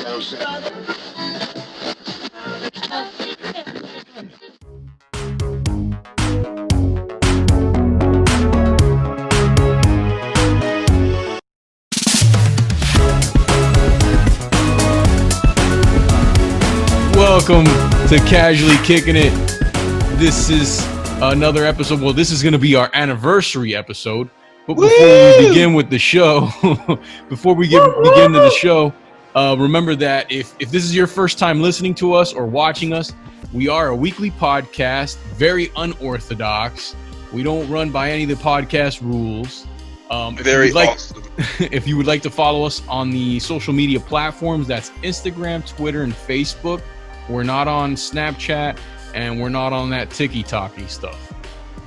Welcome to Casually Kicking It. This is another episode. Well, this is going to be our anniversary episode. But before we begin with the show, begin to the show, remember that if this is your first time listening to us or watching us, we are a weekly podcast, very unorthodox. We don't run by any of the podcast rules. If you would like to follow us on the social media platforms, that's Instagram, Twitter, and Facebook. We're not on Snapchat, and we're not on that ticky-tacky stuff.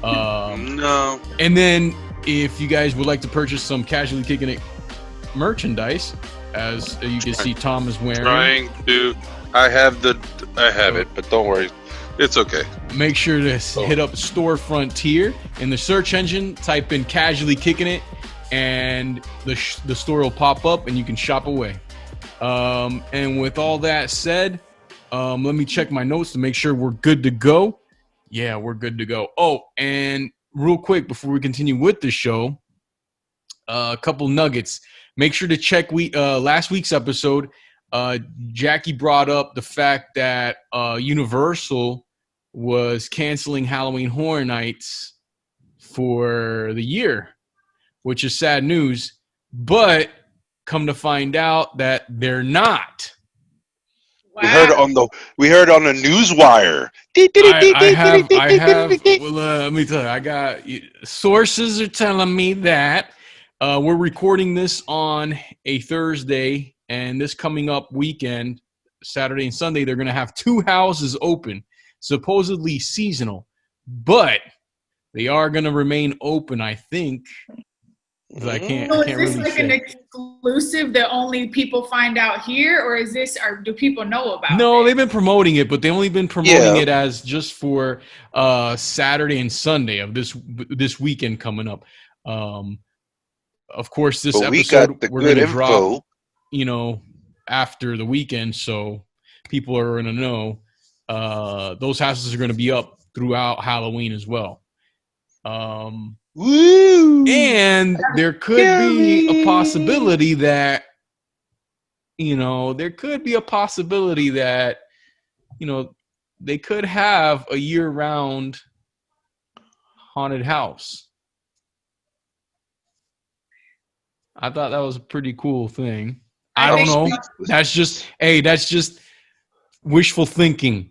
No. And then if you guys would like to purchase some Casually Kicking It merchandise, as you can see Tom is wearing. I have it, but don't worry. It's okay. Make sure to hit up Store Frontier. In the search engine, type in Casually Kicking It, and the store will pop up, and you can shop away. And with all that said, let me check my notes to make sure we're good to go. Yeah, we're good to go. Oh, and real quick before we continue with the show, a couple nuggets. Make sure to check last week's episode. Jackie brought up the fact that Universal was canceling Halloween Horror Nights for the year, which is sad news. But come to find out that they're not. Wow. We heard on the newswire. I have. Well, let me tell you, I got sources are telling me that we're recording this on a Thursday, and this coming up weekend, Saturday and Sunday, they're going to have 2 houses open, supposedly seasonal, but they are going to remain open, I think. I can't really is this like an exclusive that only people find out here, or do people know about it? No, they've been promoting it, but they've only been promoting it as just for Saturday and Sunday of this weekend coming up. Of course, this episode we're going to drop, after the weekend, so people are going to know. Those houses are going to be up throughout Halloween as well. Woo! And there could be a possibility that, they could have a year-round haunted house. I thought that was a pretty cool thing. I don't know. That's just wishful thinking.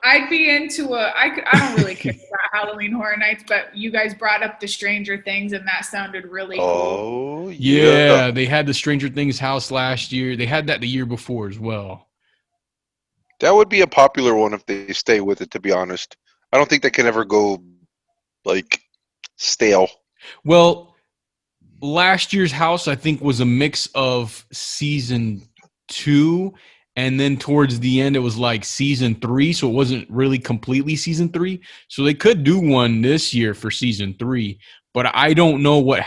I'd be into I don't really care about Halloween Horror Nights, but you guys brought up the Stranger Things, and that sounded really cool. Oh, yeah. They had the Stranger Things house last year. They had that the year before as well. That would be a popular one if they stay with it, to be honest. I don't think they can ever go, stale. Well, last year's house, I think, was a mix of season 2, and then towards the end, it was like season 3, so it wasn't really completely season 3. So they could do one this year for season 3, but I don't know what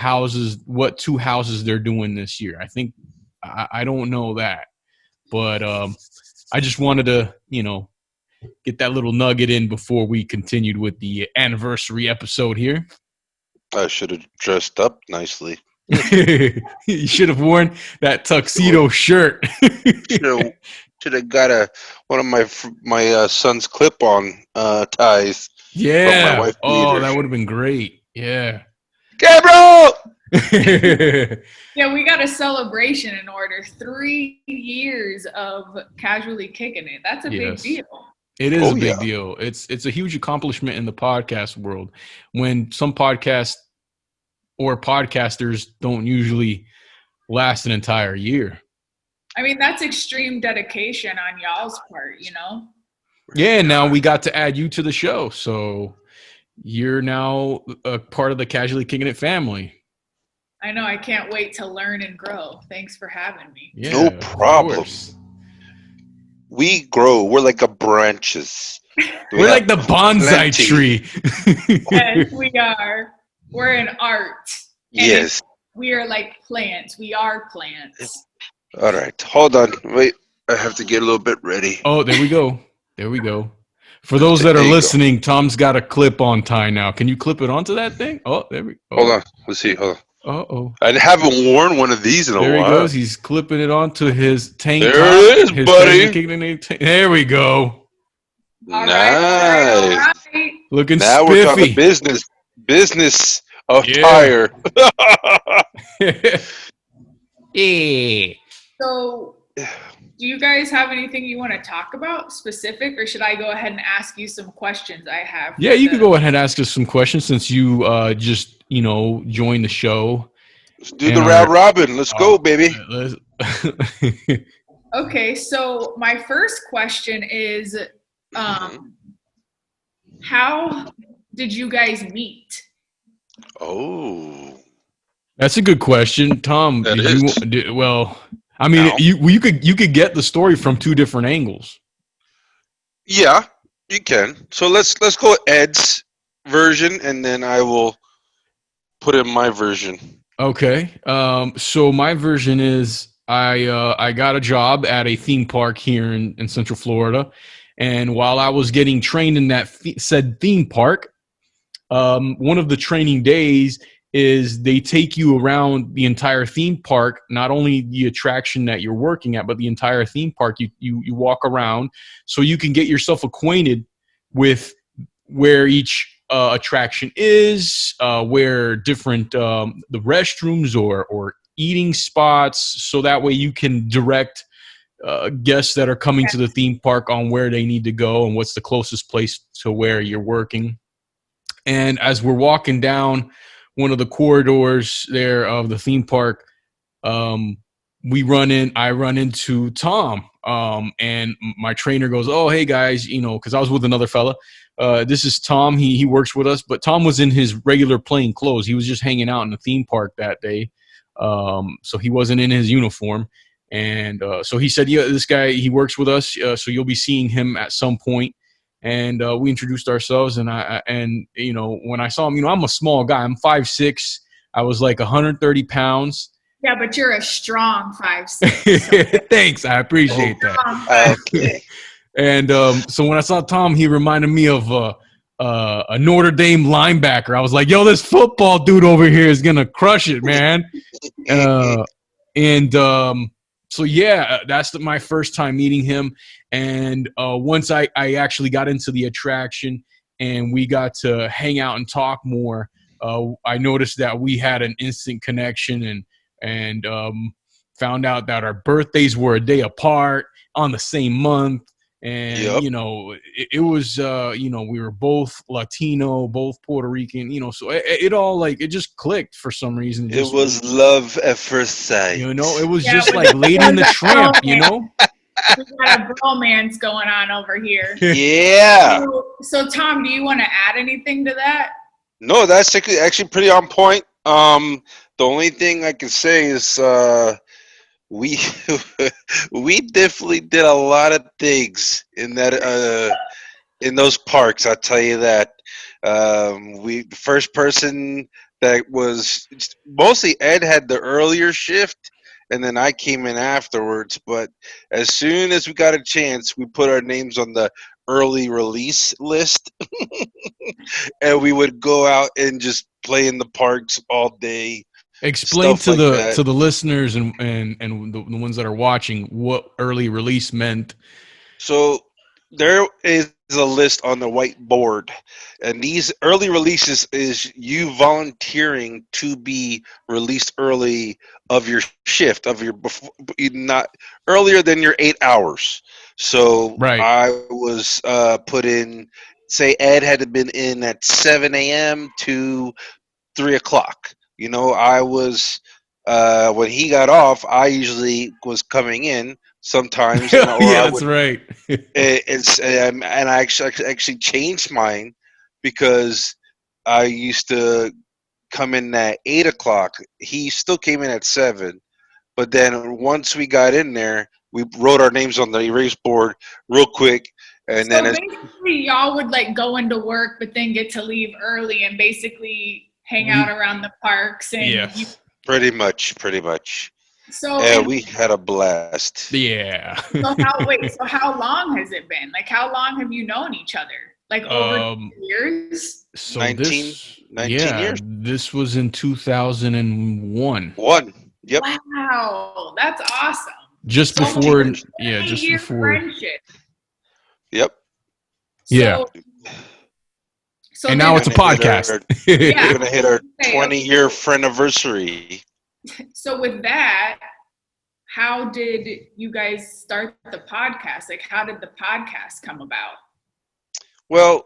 2 houses they're doing this year. I think I don't know that, but I just wanted to, get that little nugget in before we continued with the anniversary episode here. I should have dressed up nicely. You should have worn that tuxedo shirt. Should have got one of my son's clip-on ties. Yeah. My wife that would have been great. Yeah. Gabriel! Yeah, we got a celebration in order. 3 years of Casually Kicking It. That's a big deal. It is a big deal. It's a huge accomplishment in the podcast world. When some podcasts or podcasters don't usually last an entire year. I mean, that's extreme dedication on y'all's part, Yeah, now we got to add you to the show. So you're now a part of the Casually Kicking It family. I know. I can't wait to learn and grow. Thanks for having me. Yeah, no problem. We grow. We're like a branches. We're like the bonsai tree. Yes, we are. We're an art. Yes. We are like plants. We are plants. All right. Hold on. Wait. I have to get a little bit ready. Oh, there we go. There we go. For those that are listening, Tom's got a clip on tie now. Can you clip it onto that thing? Oh, there we go. Hold on. Let's see. Hold on. Uh-oh. I haven't worn one of these in a while. There he goes. He's clipping it onto his tank top. There it is, buddy. There we go. Nice. All right. Looking now spiffy. We're talking business attire. Yeah. So, do you guys have anything you want to talk about specific, or should I go ahead and ask you some questions I have? Yeah, you can go ahead and ask us some questions since you just, joined the show. Let's do the round robin. Let's go, baby. Okay, so my first question is, how did you guys meet? Oh, that's a good question, Tom. No. you could get the story from two different angles. Yeah, you can. So let's go with Ed's version, and then I will put in my version. Okay. So my version is I got a job at a theme park here in Central Florida, and while I was getting trained in that said theme park, one of the training days is they take you around the entire theme park, not only the attraction that you're working at, but the entire theme park. You walk around so you can get yourself acquainted with where each attraction is, where different the restrooms or eating spots, so that way you can direct guests that are coming to the theme park on where they need to go and what's the closest place to where you're working. And as we're walking down one of the corridors there of the theme park, I run into Tom, and my trainer goes, "Oh, hey guys," because I was with another fella. This is Tom. He works with us, but Tom was in his regular plain clothes. He was just hanging out in the theme park that day, so he wasn't in his uniform. And so he said, "Yeah, this guy, he works with us, so you'll be seeing him at some point." And we introduced ourselves, and when I saw him, I'm a small guy. I'm 5'6". I was like 130 pounds. Yeah, but you're a strong 5'6". So. Thanks, I appreciate that. Okay. And so when I saw Tom, he reminded me of a Notre Dame linebacker. I was like, "Yo, this football dude over here is gonna crush it, man." So yeah, that's my first time meeting him. And once I actually got into the attraction and we got to hang out and talk more, I noticed that we had an instant connection and found out that our birthdays were a day apart on the same month. And, Yep. It was, we were both Latino, both Puerto Rican, so it all it just clicked for some reason. It was love at first sight. It was just like Lady and the Tramp, We got a bromance going on over here. Yeah. So Tom, do you want to add anything to that? No, that's actually pretty on point. The only thing I can say is we we definitely did a lot of things in that in those parks. I'll tell you that. The first person that was mostly Ed had the earlier shift, and then I came in afterwards. But as soon as we got a chance, we put our names on the early release list, and we would go out and just play in the parks all day. Explain to the listeners and the ones that are watching what early release meant. So there is a list on the whiteboard, and these early releases is you volunteering to be released early of your shift not earlier than your 8 hours. So right. I was put in. Say Ed had been in at 7 a.m. to 3 o'clock. I was when he got off. I usually was coming in sometimes. That's right. And I actually changed mine because I used to come in at 8 o'clock. He still came in at 7, but then once we got in there, we wrote our names on the erase board real quick. And so then basically, y'all would go into work, but then get to leave early and basically hang out around the parks. And yes. Pretty much. So and we had a blast. Yeah. So how long has it been? Like, how long have you known each other? Like over years? So 19 years. this was in 2001. Yep. Wow, that's awesome. Just So before, 20-year friendship. Yep. Yeah. So and now it's a podcast. We're gonna hit our 20-year friendiversary. So with that, how did you guys start the podcast? Like, how did the podcast come about? Well,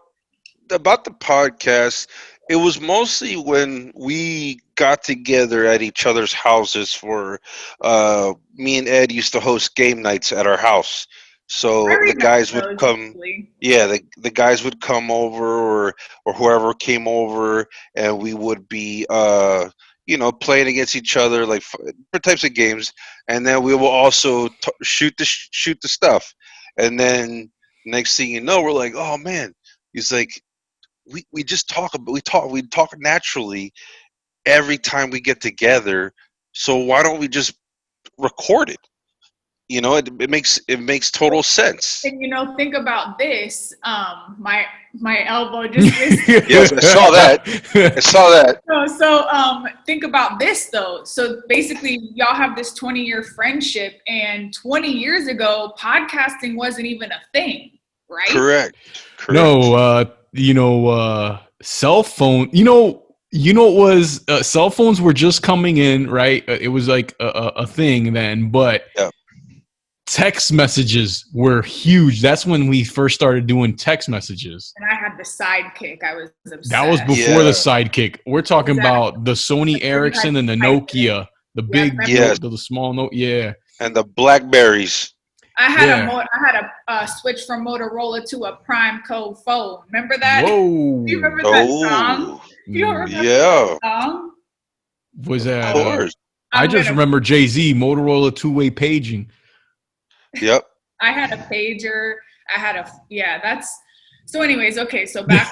about the podcast, it was mostly when we got together at each other's houses for me and Ed used to host game nights at our house. So the guys would come, the guys would come over, or whoever came over, and we would be playing against each other, like different types of games, and then we will also shoot the stuff, and then next thing you know, we're like, oh man, he's like, we just we talk naturally every time we get together, so why don't we just record it? It makes total sense. And think about this. My elbow just missed. Yes, I saw that. So think about this though. So basically, y'all have this 20-year friendship, and 20 years ago, podcasting wasn't even a thing, right? Correct. No, cell phone. It was cell phones were just coming in, right? It was like a thing then, but. Yeah. Text messages were huge. That's when we first started doing text messages. And I had the Sidekick. I was obsessed. That was before the Sidekick. We're talking about the Sony Ericsson and the Nokia, the big, the small Note, and the Blackberries. I had a switch from Motorola to a Prime Code phone. Remember that? Whoa! Do you remember that song? Do you remember that song? Was that? Of course. I just remember Jay-Z, Motorola two-way paging. Yep. I had a pager. So anyways, okay, so back.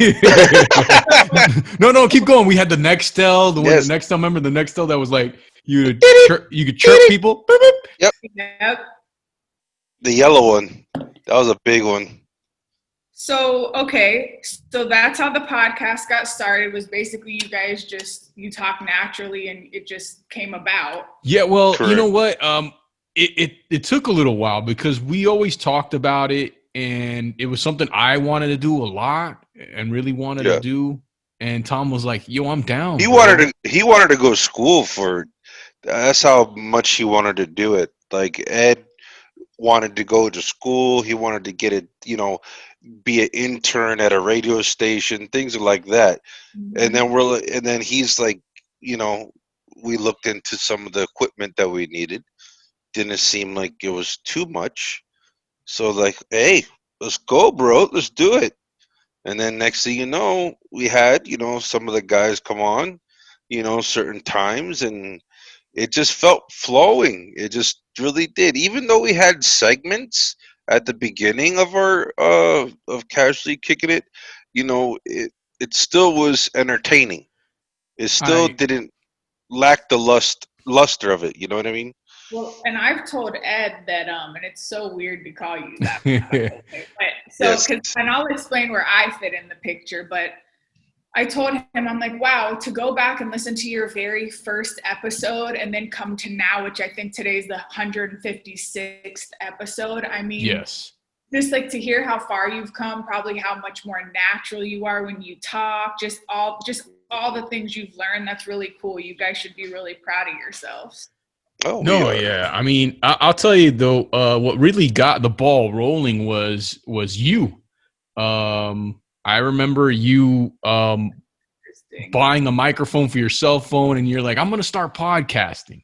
No, keep going. We had the Nextel, the Nextel, remember the Nextel that was like, you could chirp people. Yep. The yellow one. That was a big one. So that's how the podcast got started, was basically you guys you talk naturally and it just came about. Yeah, well, correct. You know what? It took a little while because we always talked about it, and it was something I wanted to do a lot and really wanted to do. And Tom was like, "Yo, I'm down." He wanted to go to school for. That's how much he wanted to do it. Like Ed wanted to go to school. He wanted to get it, be an intern at a radio station, things like that. Mm-hmm. And then he's like, we looked into some of the equipment that we needed. Didn't seem like it was too much. So like, hey, let's go, bro. Let's do it. And then next thing you know, we had, some of the guys come on, certain times, and it just felt flowing. It just really did. Even though we had segments at the beginning of our of Casually Kicking It, it still was entertaining. It still didn't lack the luster of it. You know what I mean? Well, and I've told Ed that, and it's so weird to call you that. And I'll explain where I fit in the picture, but I told him, I'm like, wow, to go back and listen to your very first episode and then come to now, which I think today's the 156th episode. I mean, yes. Just like to hear how far you've come, probably how much more natural you are when you talk, just all the things you've learned. That's really cool. You guys should be really proud of yourselves. Oh no, yeah. I mean, I'll tell you though, what really got the ball rolling was you. I remember you buying a microphone for your cell phone, and you're like, I'm going to start podcasting.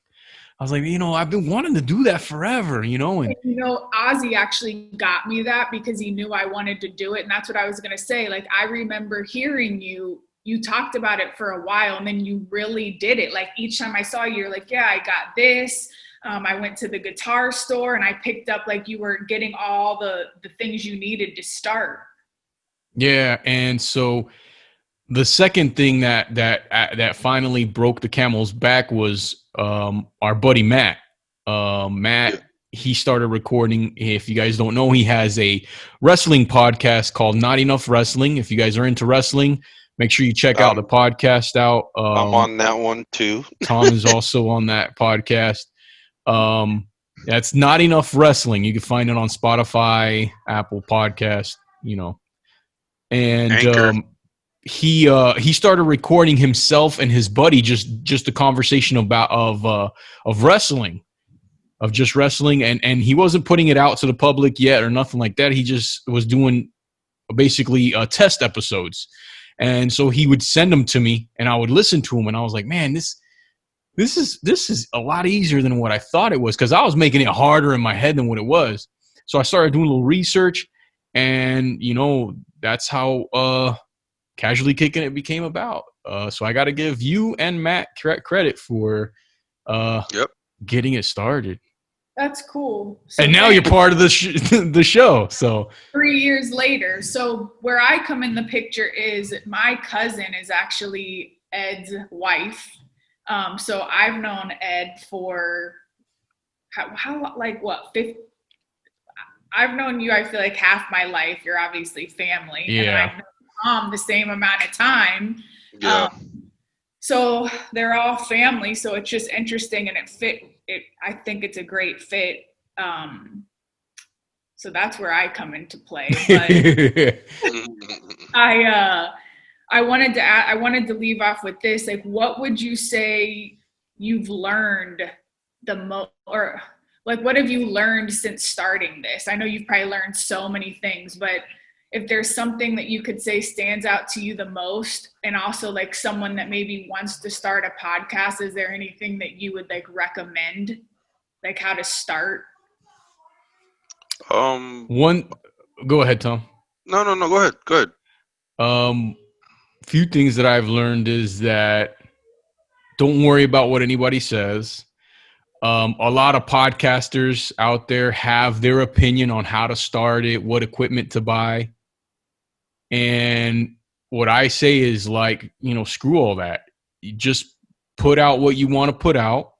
I was like, I've been wanting to do that forever, And Ozzy actually got me that because he knew I wanted to do it, and that's what I was going to say. Like, I remember hearing you talked about it for a while, and then you really did it. Like, each time I saw you, you're like, yeah, I got this. I went to the guitar store and I picked up, like, you were getting all the things you needed to start. Yeah. And so the second thing that finally broke the camel's back was our buddy Matt. Matt, he started recording. If you guys don't know, he has a wrestling podcast called Not Enough Wrestling. If you guys are into wrestling, make sure you check out the podcast out. I'm on that one too. Tom is also on that podcast. That's Not Enough Wrestling. You can find it on Spotify, Apple Podcast, and he started recording himself and his buddy just a conversation of wrestling, of just wrestling, and he wasn't putting it out to the public yet or nothing like that. He just was doing basically test episodes, and so he would send them to me, and I would listen to them, and I was like, man, this is a lot easier than what I thought it was, because I was making it harder in my head than what it was. So I started doing a little research, and that's how Casually Kicking It became about. So I got to give you and Matt credit for getting it started. That's cool. So and now you're part of the show. So 3 years later. So where I come in the picture is my cousin is actually Ed's wife. So I've known Ed for how like what 50? I've known you, I feel like, half my life. You're obviously family. Yeah. And I've known Tom the same amount of time. Yeah. So they're all family. So it's just interesting, and it fit. I think it's a great fit. So that's where I come into play. But I wanted to leave off with this. Like, what would you say you've learned the most, or like, what have you learned since starting this? I know you've probably learned so many things, but if there's something that you could say stands out to you the most, and also like someone that maybe wants to start a podcast, is there anything that you would like recommend, like how to start? Go ahead, Tom. No, go ahead. Few things that I've learned is that don't worry about what anybody says. A lot of podcasters out there have their opinion on how to start it, what equipment to buy. And what I say is, like, screw all that. You just put out what you want to put out.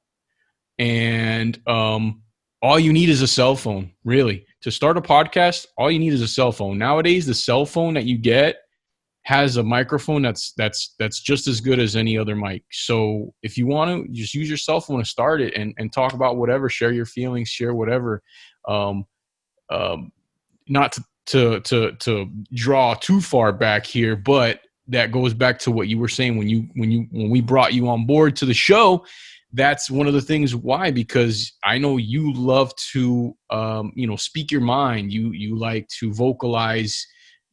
And all you need is a cell phone, really. To start a podcast, all you need is a cell phone. Nowadays, the cell phone that you get has a microphone that's just as good as any other mic. So if you want to, just use your cell phone to start it and talk about whatever, share your feelings, share whatever. Not to draw too far back here, but that goes back to what you were saying when we brought you on board to the show. That's one of the things why, because I know you love to speak your mind. You like to vocalize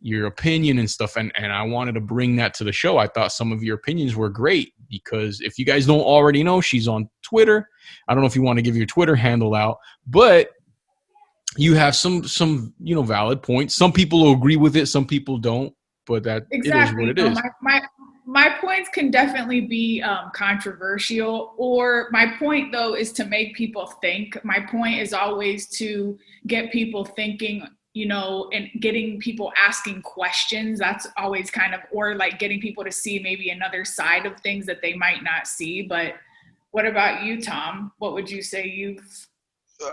your opinion and stuff, and I wanted to bring that to the show. I thought some of your opinions were great, because if you guys don't already know, she's on Twitter. I don't know if you want to give your Twitter handle out, but you have some valid points. Some people will agree with it, some people don't, but that exactly. It is what it is. My points can definitely be controversial, or my point though is to make people think. My point is always to get people thinking, and getting people asking questions. That's always kind of, or like getting people to see maybe another side of things that they might not see. But what about you, Tom? What would you say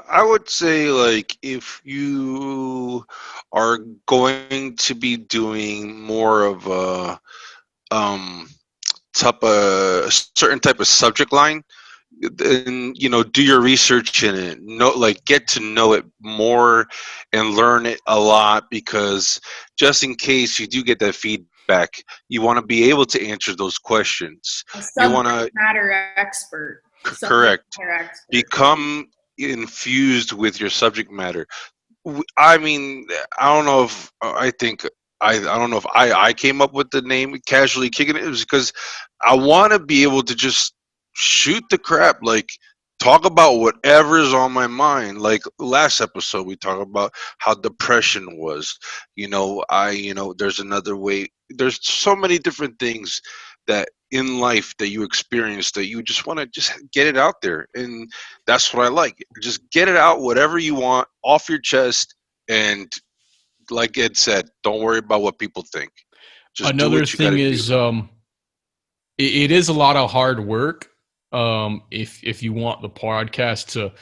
I would say, like, if you are going to be doing more of a certain type of subject line, then do your research in it. Get to know it more and learn it a lot, because just in case you do get that feedback, you want to be able to answer those questions. You want to matter expert. Correct. Become infused with your subject matter. I mean, I don't know if I came up with the name Casually Kicking It. It was because I want to be able to just shoot the crap, like talk about whatever's on my mind. Like last episode, we talked about how depression was. There's another way. There's so many different things that in life that you experience that you just want to just get it out there, and that's what I like. Just get it out, whatever you want, off your chest, and like Ed said, don't worry about what people think. Just another thing is, it is a lot of hard work. If you want the podcast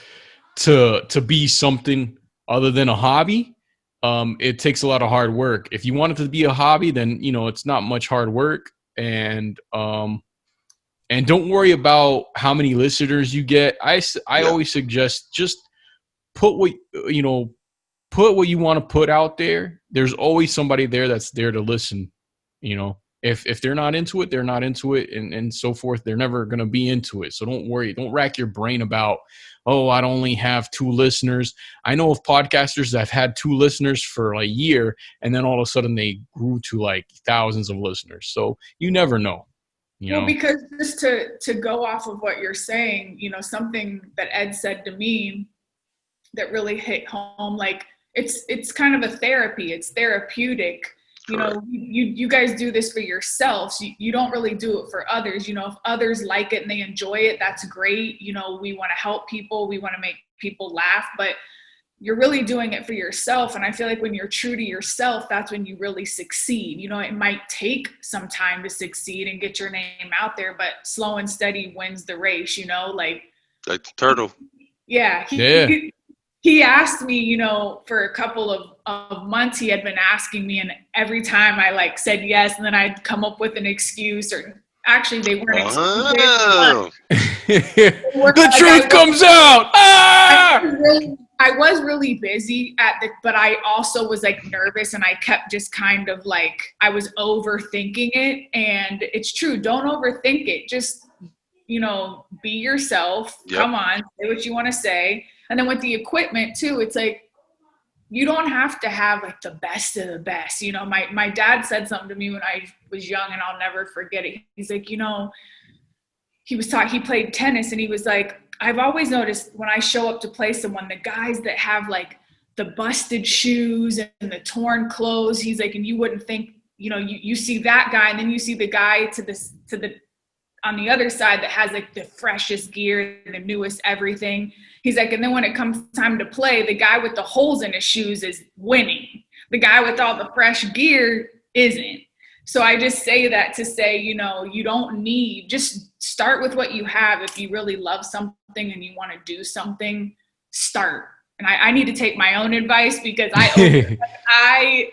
to be something other than a hobby, it takes a lot of hard work. If you want it to be a hobby, then it's not much hard work, and don't worry about how many listeners you get. I always suggest just put what you want to put out there. There's always somebody there that's there to listen. If they're not into it, they're not into it, and so forth. They're never going to be into it. So don't worry. Don't rack your brain about, oh, I'd only have 2 listeners. I know of podcasters that have had 2 listeners for a year, and then all of a sudden they grew to like thousands of listeners. So you never know. Well, because just to go off of what you're saying, something that Ed said to me that really hit home, like it's kind of a therapy. It's therapeutic. You guys do this for yourselves. You don't really do it for others. If others like it and they enjoy it, that's great. We want to help people. We want to make people laugh, but you're really doing it for yourself. And I feel like when you're true to yourself, that's when you really succeed. It might take some time to succeed and get your name out there, but slow and steady wins the race, like the turtle. Yeah. He asked me, for a couple of months, he had been asking me, and every time I said yes, and then I'd come up with an excuse, or actually they weren't excuses. The truth comes out. I was really busy but I also was nervous, and I kept just kind of I was overthinking it. And it's true. Don't overthink it. Just, be yourself. Yep. Come on, say what you want to say. And then with the equipment too, it's you don't have to have the best of the best. My dad said something to me when I was young, and I'll never forget it. He's like, he played tennis, and he was like, I've always noticed when I show up to play someone, the guys that have the busted shoes and the torn clothes, he's like, and you wouldn't think, you see that guy, and then you see the guy on the other side that has the freshest gear, the newest everything. He's like, and then when it comes time to play, the guy with the holes in his shoes is winning. The guy with all the fresh gear isn't. So I just say that to say, you don't need, just start with what you have. If you really love something and you want to do something, start. And I need to take my own advice, because I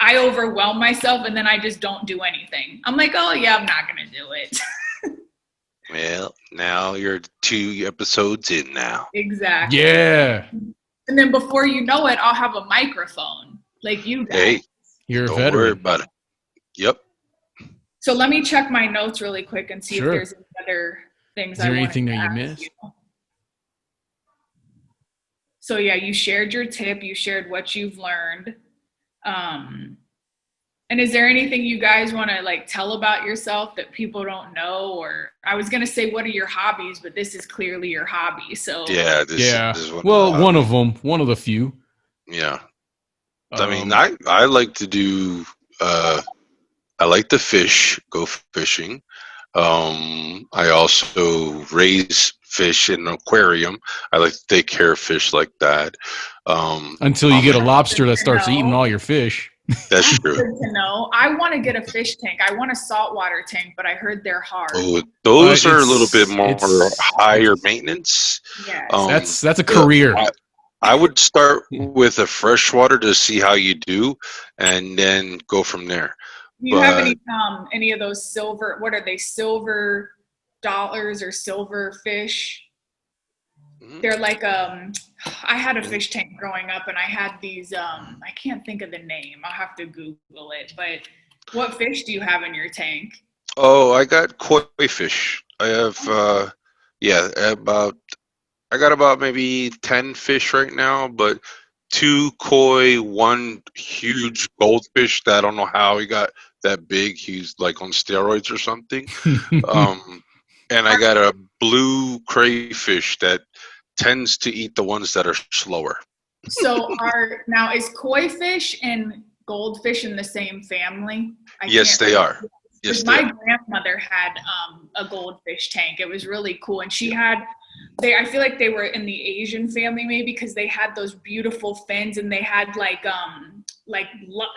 overwhelm myself, and then I just don't do anything. I'm like, oh yeah, I'm not going to do it. Well, now you're 2 episodes in now. Exactly. Yeah. And then before you know it, I'll have a microphone like you guys. Hey, you're a don't veteran. worry about it. Yep. So let me check my notes really quick and see if there's any other things. Is there anything that you missed? So yeah, you shared your tip. You shared what you've learned. And is there anything you guys want to tell about yourself that people don't know? Or I was going to say, what are your hobbies? But this is clearly your hobby. So yeah. This is one of them, one of the few. Yeah. I mean, I like to do, I like to go fishing. I also raise fish in an aquarium. I like to take care of fish like that. Until you get a lobster that starts eating all your fish. That's true. Good to know. I want to get a fish tank. I want a saltwater tank, but I heard they're hard. Oh, those are a little bit more higher maintenance. Yes. That's a career. I would start with a freshwater to see how you do, and then go from there. Do you have any of those silver? What are they? Silver dollars or silver fish? They're I had a fish tank growing up, and I had these, I can't think of the name. I'll have to Google it. But what fish do you have in your tank? Oh, I got koi fish. I have, I got about maybe 10 fish right now, but 2 koi, 1 huge goldfish that I don't know how he got that big. He's on steroids or something. And I got a blue crayfish that tends to eat the ones that are slower. So now is koi fish and goldfish in the same family? Yes, they are. Yes, my grandmother had a goldfish tank. It was really cool, and she had. I feel like they were in the Asian family maybe, because they had those beautiful fins, and they had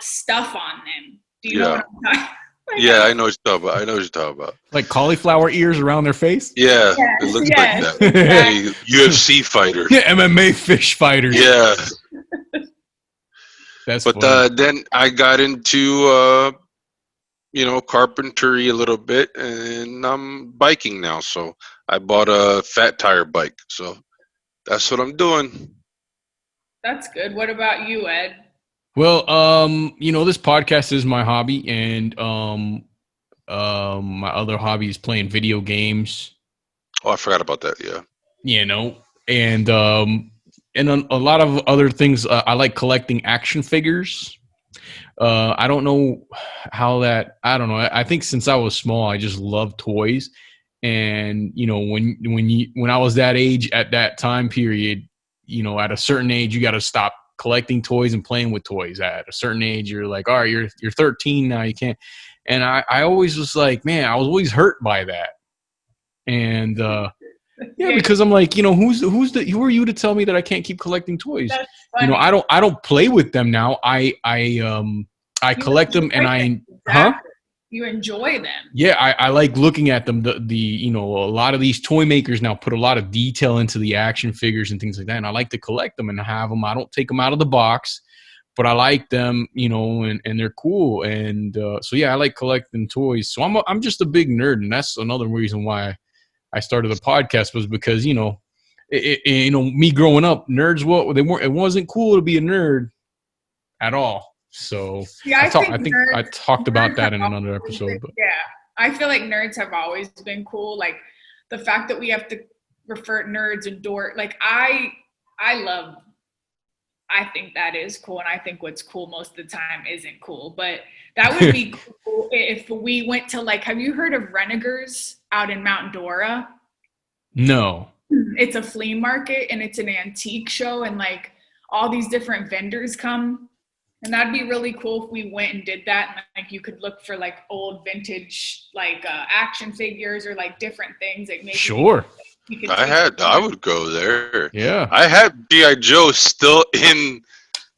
stuff on them. Do you know what I'm talking? Like, Yeah, I know what you're talking about. Like cauliflower ears around their face? Yeah, yes, it looks yes, like that. exactly. A UFC fighter. Yeah, MMA fish fighters. Yeah, That's but funny. then I got into carpentry a little bit, and I'm biking now. So I bought a fat tire bike. So that's what I'm doing. That's good. What about you, Ed? Well, this podcast is my hobby, and my other hobby is playing video games. Oh, I forgot about that. Yeah. You know, and a lot of other things. I like collecting action figures. I don't know how that. I don't know. I think since I was small, I just loved toys, and when I was that age at that time period, at a certain age, you got to stop collecting toys and playing with toys. At a certain age, you're like, all right, you're 13 now, you can't. And I always was like, man, I was always hurt by that, and yeah, because I'm like, who are you to tell me that I can't keep collecting toys? That's funny. I don't play with them now. I collect them, and Exactly. You enjoy them. Yeah, I like looking at them. A lot of these toy makers now put a lot of detail into the action figures and things like that, and I like to collect them and have them. I don't take them out of the box, but I like them, and they're cool. And so yeah, I like collecting toys. So I'm just a big nerd, and that's another reason why I started the podcast, was because me growing up, nerds, it wasn't cool to be a nerd at all. So yeah, I think I talked about that in another episode. But yeah, I feel like nerds have always been cool. Like the fact that we have to refer nerds and dork. Like I think that is cool, and I think what's cool most of the time isn't cool. But that would be cool if we went to, like, have you heard of Renegers out in Mount Dora? No. It's a flea market, and it's an antique show, and like all these different vendors come. And that'd be really cool if we went and did that. And like you could look for like old vintage like action figures or like different things. Like maybe sure. I would go there. Yeah. I had G.I. Joe still in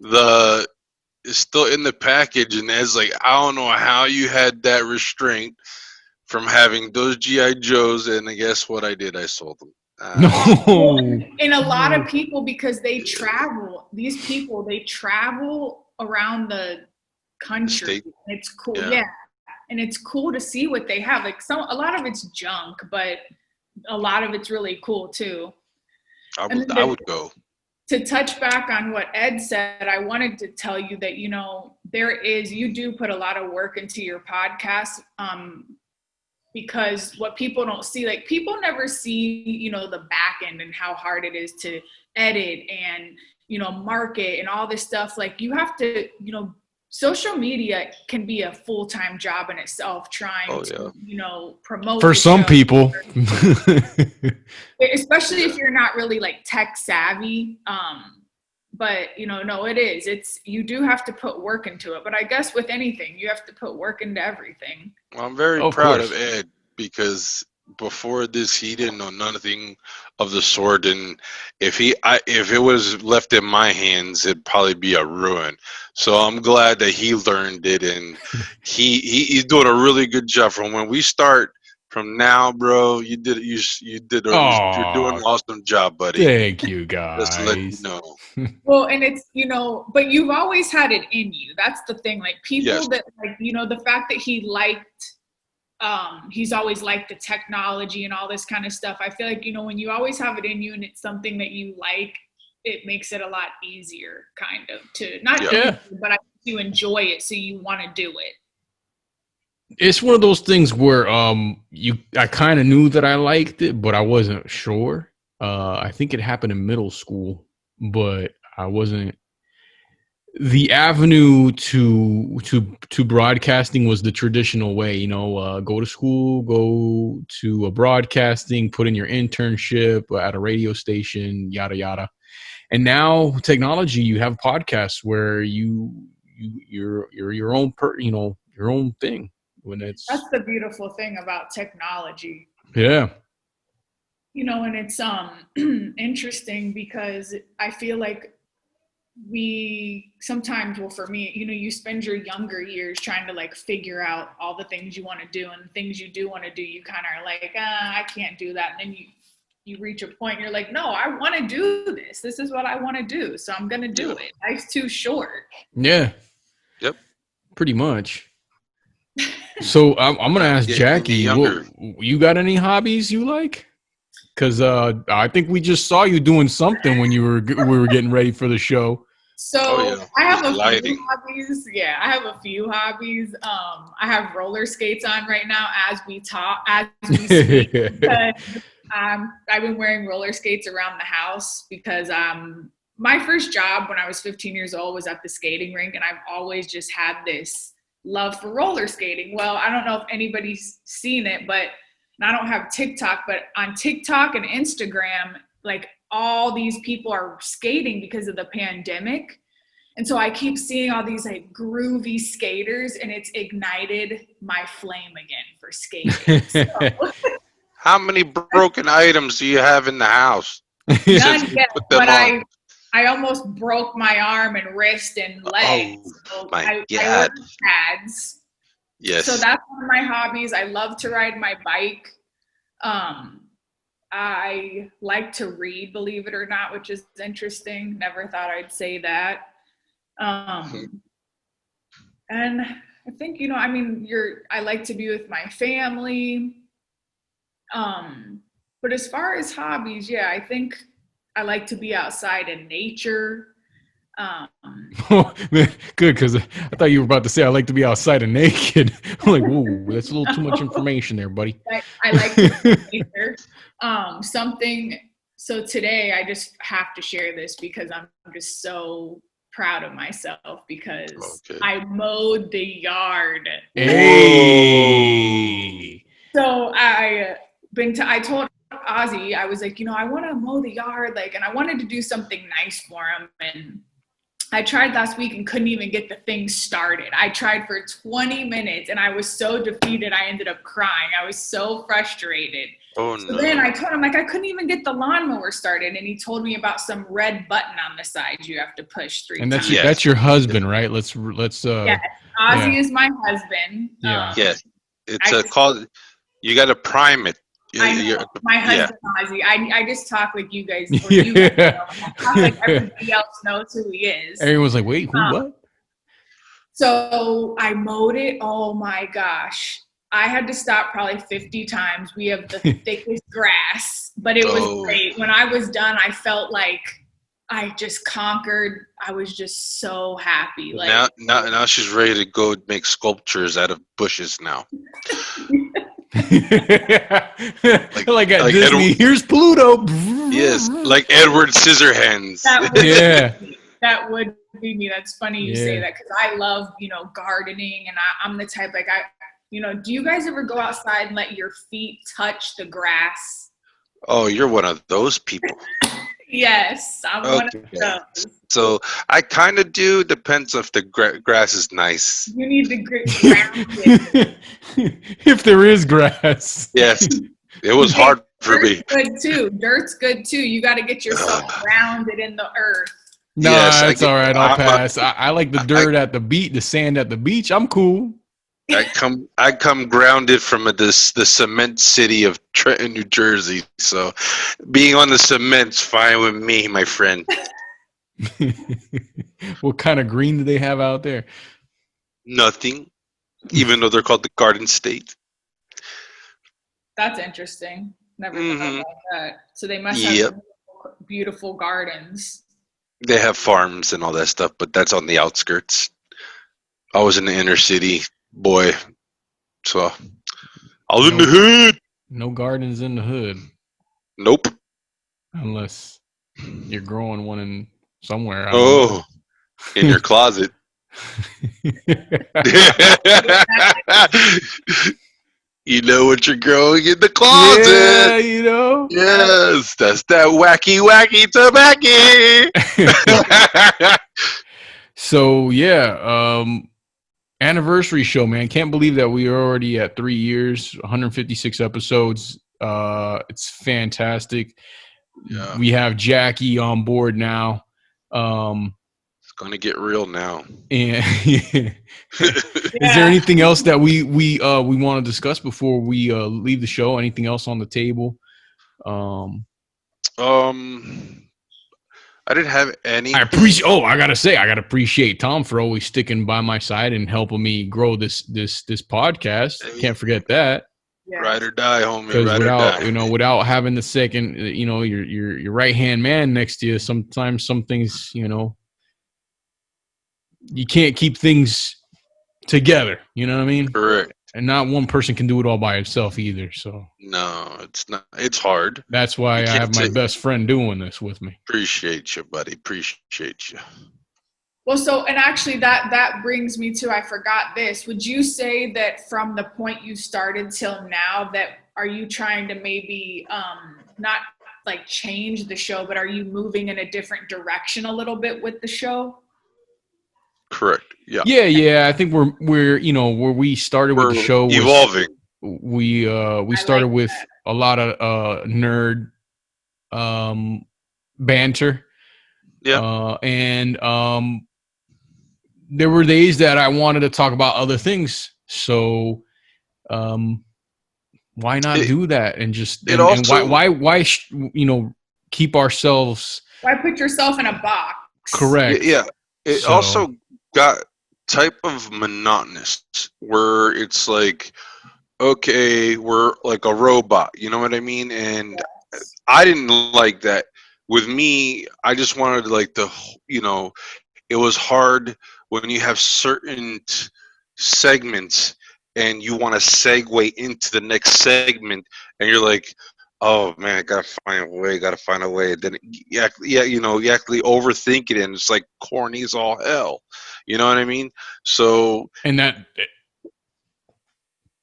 the package, and it's like, I don't know how you had that restraint from having those G.I. Joes, and guess what I did? I sold them. No. And a lot of people, because they travel, these people, they travel around the country. It's cool. Yeah. And it's cool to see what they have. Like a lot of it's junk, but a lot of it's really cool too. I would go. To touch back on what Ed said, I wanted to tell you that, you do put a lot of work into your podcast, because what people don't see, like people never see, the back end and how hard it is to edit and, market and all this stuff. Like you have to, social media can be a full-time job in itself, trying to, promote for some people, especially if you're not really like tech savvy. But no, you do have to put work into it. But I guess with anything, you have to put work into everything. Well, I'm very proud of Ed, because before this, he didn't know nothing of the sort, and if it was left in my hands, it'd probably be a ruin. So I'm glad that he learned it, and he's doing a really good job. From when we start, from now, bro, you're doing an awesome job, buddy. Thank you, guys. Just to let you know. Well, and it's, but you've always had it in you. That's the thing. Like people that like, the fact that he's always liked the technology and all this kind of stuff. I feel like, when you always have it in you and it's something that you like, it makes it a lot easier kind of to not easier, but you enjoy it. So you want to do it. It's one of those things where I kind of knew that I liked it, but I wasn't sure. I think it happened in middle school, but I wasn't. The avenue to broadcasting was the traditional way, go to school, go to a broadcasting, put in your internship at a radio station, yada yada. And now technology, you have podcasts where you're your own your own thing. That's the beautiful thing about technology. Yeah. And it's interesting because I feel like we sometimes, well, for me, you spend your younger years trying to like figure out all the things you want to do, and the things you do want to do, you kind of are like, I can't do that. And then you reach a point, you're like, no, I want to do this. This is what I want to do. So I'm going to do it. Life's too short. Yeah. Yep. Pretty much. So I'm going to ask Jackie, you got any hobbies you like? Because I think we just saw you doing something when we were getting ready for the show. So I have a few hobbies. Yeah, I have a few hobbies. I have roller skates on right now as we speak. Because, I've been wearing roller skates around the house because my first job when I was 15 years old was at the skating rink, and I've always just had this love for roller skating. Well, I don't know if anybody's seen it, but and I don't have TikTok, but on TikTok and Instagram, like all these people are skating because of the pandemic. And so I keep seeing all these like groovy skaters, and it's ignited my flame again for skating. So. How many broken items do you have in the house? None yet, but I almost broke my arm and wrist and leg. Oh, my God. I pads. Yes. So that's one of my hobbies. I love to ride my bike. I like to read, believe it or not, which is interesting. Never thought I'd say that. And I think, I like to be with my family. But as far as hobbies, I think I like to be outside in nature. Oh, man, good, because I thought you were about to say I like to be outside and naked. I'm like, whoa, that's a little too much information there, buddy. I like to be nature. So today I just have to share this because I'm just so proud of myself because I mowed the yard. Hey. So I told Ozzy, I was like, I want to mow the yard, and I wanted to do something nice for him. And I tried last week and couldn't even get the thing started. I tried for 20 minutes and I was so defeated. I ended up crying. I was so frustrated. Oh, so then I told him, I couldn't even get the lawnmower started. And he told me about some red button on the side you have to push 3 and times. That's your husband, right? Let's Ozzy is my husband. Yeah. Yes. It's called, you got to prime it. I know. My husband, Ozzy. I just talk like you guys. Or you guys know. I talk like everybody else knows who he is. Everyone's like, wait, who, what? So I mowed it. Oh my gosh. I had to stop probably 50 times. We have the thickest grass, but it was great. When I was done, I felt like I just conquered. I was just so happy. Now she's ready to go make sculptures out of bushes now. like at Disney, here's Pluto. Yes, like Edward Scissorhands. That would be me. That's funny you say that because I love, gardening, and I'm the type do you guys ever go outside and let your feet touch the grass? Oh, you're one of those people. Yes, I'm one of those. So I kind of do. Depends if the grass is nice. You need the ground it. If there is grass. Yes, it was hard for me. Dirt's good too. You got to get yourself grounded in the earth. No, that's all right. I'll pass. I like the dirt at the beach, the sand at the beach. I'm cool. I come grounded from the cement city of Trenton, New Jersey. So being on the cement's fine with me, my friend. What kind of green do they have out there? Nothing, even though they're called the Garden State. That's interesting. Never thought about that. So they must have beautiful gardens. They have farms and all that stuff, but that's on the outskirts. I was in the inner city. Boy, so I was in the hood. No gardens in the hood. Nope. Unless you're growing one in somewhere. In your closet. You know what you're growing in the closet. Yeah, Yes, that's that wacky tobacco. So, anniversary show, man. Can't believe that we are already at 3 years, 156 episodes. It's fantastic. Yeah. We have Jackie on board now. Gonna get real now. And is there anything else that we want to discuss before we leave the show? Anything else on the table? I didn't have any. I gotta appreciate Tom for always sticking by my side and helping me grow this podcast. Can't forget that. Yeah. Ride or die, homie. Because Ride or die. without having the second, your right hand man next to you, sometimes some things, you can't keep things together. You know what I mean? Correct. And not one person can do it all by himself either. So no, it's not. It's hard. That's why I have my best friend doing this with me. Appreciate you, buddy. Appreciate you. Well, so, and actually that brings me to, I forgot this. Would you say that from the point you started till now, that are you trying to maybe not like change the show, but are you moving in a different direction a little bit with the show? Correct. Yeah. Yeah. I think we're where we started with the show. Evolving. We started with a lot of nerd banter. Yeah. And there were days that I wanted to talk about other things. So why not do that and just and why keep ourselves? Why put yourself in a box? Correct. Yeah. It also got type of monotonous where it's like, okay, we're like a robot, you know what I mean? And I didn't like that. With me, I just wanted like it was hard when you have certain segments and you want to segue into the next segment and you're like, oh man, gotta find a way. Then you actually overthink it and it's like corny as all hell. You know what I mean? So no,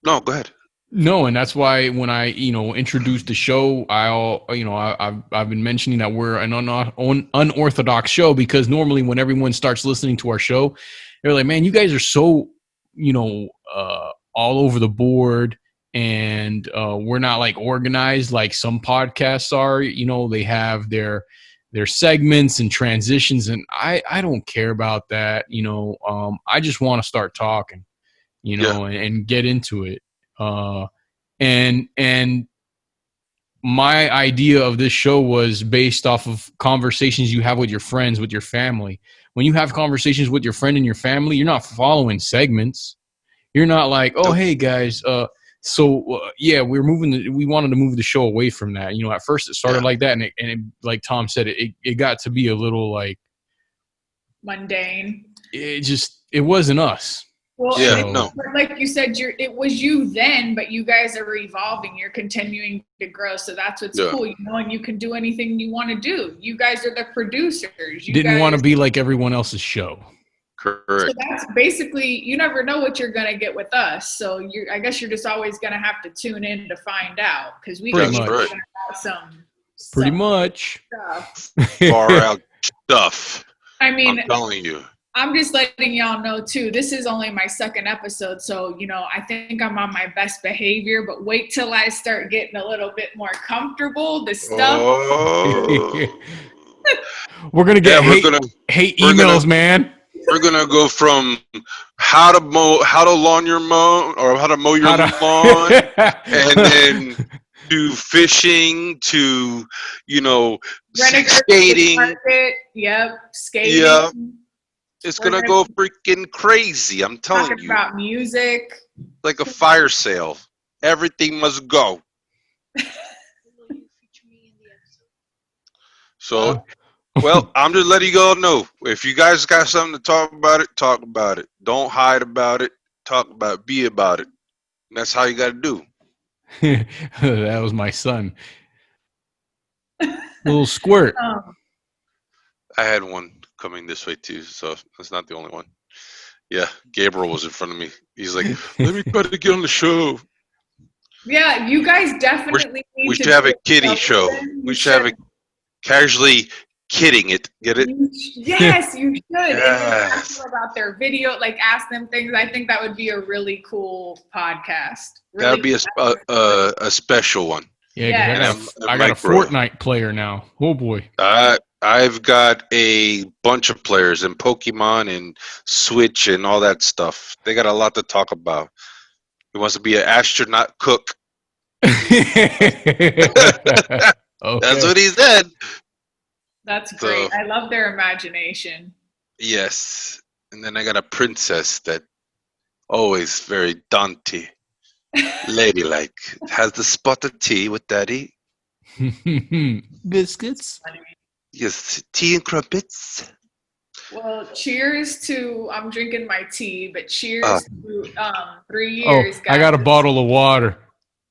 go ahead. No, and that's why when I introduced the show, I've been mentioning that we're an unorthodox show, because normally when everyone starts listening to our show, they're like, man, you guys are so all over the board. And we're not like organized like some podcasts are. They have their segments and transitions, and I don't care about that. I just want to start talking, and get into it. And my idea of this show was based off of conversations you have with your friends, with your family. When you have conversations with your friend and your family, you're not following segments. You're not like, oh, hey guys, we wanted to move the show away from that. At first it started like that, and it, like Tom said, it got to be a little like mundane. It wasn't us. Well, like you said, it was you then, but you guys are evolving. You're continuing to grow, so that's what's cool. And you can do anything you want to do. You guys are the producers. You didn't want to be like everyone else's show. Correct. So that's basically, you never know what you're going to get with us. So I guess you're just always going to have to tune in to find out, because we got some pretty much stuff. Far out stuff. I mean, I'm telling you. I'm just letting y'all know too, this is only my second episode, so I think I'm on my best behavior, but wait till I start getting a little bit more comfortable. The stuff. We're gonna get hate emails, man. We're gonna go from how to mow your lawn, or how to mow your lawn, and then to fishing, to skating. Skating. Yep. It's going to go freaking crazy. I'm telling you. Talking about music. Like a fire sale. Everything must go. So, well, I'm just letting you all know. If you guys got something to talk about it, talk about it. Don't hide about it. Talk about it. Be about it. And that's how you got to do. That was my son. Little squirt. I had one coming this way too, so that's not the only one. Yeah, Gabriel was in front of me. He's like, let me try to get on the show. Yeah, you guys definitely need we should have a kiddie show. We should have a casually kidding it. Get it? Yes, you should. Yes. Ask them about their video, like ask them things. I think that would be a really cool podcast. That would be a special one. Yeah, I got a Fortnite player now. Oh boy. I've got a bunch of players in Pokemon and Switch and all that stuff. They got a lot to talk about. He wants to be an astronaut cook. Okay. That's what he said. That's great. I love their imagination. Yes. And then I got a princess that always very daunty, ladylike. Has the spot of tea with daddy. Biscuits. Yes, tea and crumpets. Well, cheers to, I'm drinking my tea, but cheers to 3 years. Oh, guys. I got a bottle of water.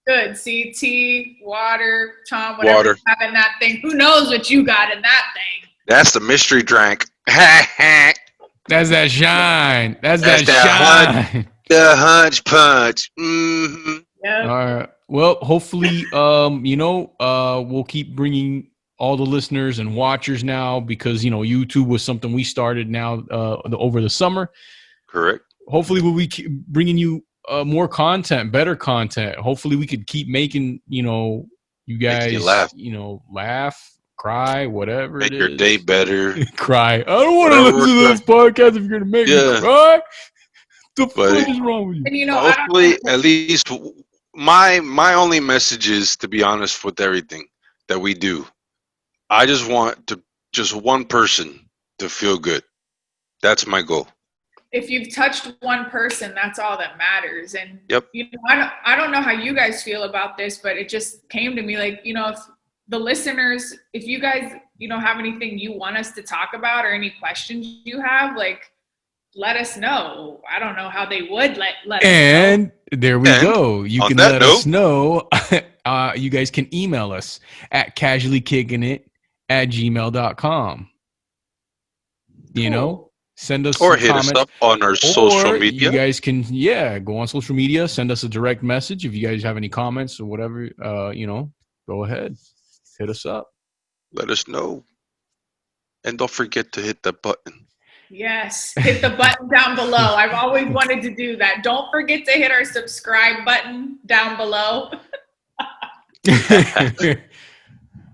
Good. See, tea, water, Tom, whatever you have in that thing. Who knows what you got in that thing? That's the mystery drink. That's that shine. That's that shine. The hunch punch. Mm-hmm. Yep. All right. Well, hopefully, we'll keep bringing all the listeners and watchers now because, YouTube was something we started now over the summer. Correct. Hopefully we'll be bringing you more content, better content. Hopefully we could keep making, you guys, laugh, cry, whatever Make it is. your day better. Cry. I don't want to listen to this podcast if you're going to make me cry. The fuck is wrong with you? And, hopefully, at least my only message is, to be honest with everything that we do, I just want just one person to feel good. That's my goal. If you've touched one person, that's all that matters. And yep. I don't know how you guys feel about this, but it just came to me like, if the listeners, if you guys, have anything you want us to talk about or any questions you have, like, let us know. I don't know how they would let us know. And there we go. You can let us know. You guys can email us at casuallykickinit@gmail.com. Cool. Send us or hit comments. us up on our social media. You guys can, go on social media. Send us a direct message if you guys have any comments or whatever. Go ahead, hit us up. Let us know, and don't forget to hit the button. Yes, hit the button down below. I've always wanted to do that. Don't forget to hit our subscribe button down below.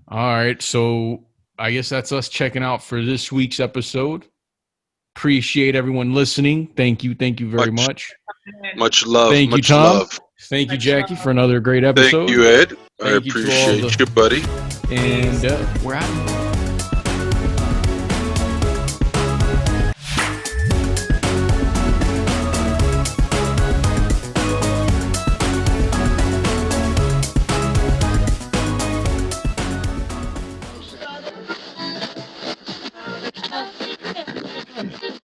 All right, so I guess that's us checking out for this week's episode. Appreciate everyone listening. Thank you very much. Much love. Thank you, Tom. Love. Thank you, Jackie, for another great episode. Thank you, Ed. I appreciate you, buddy. And we're out.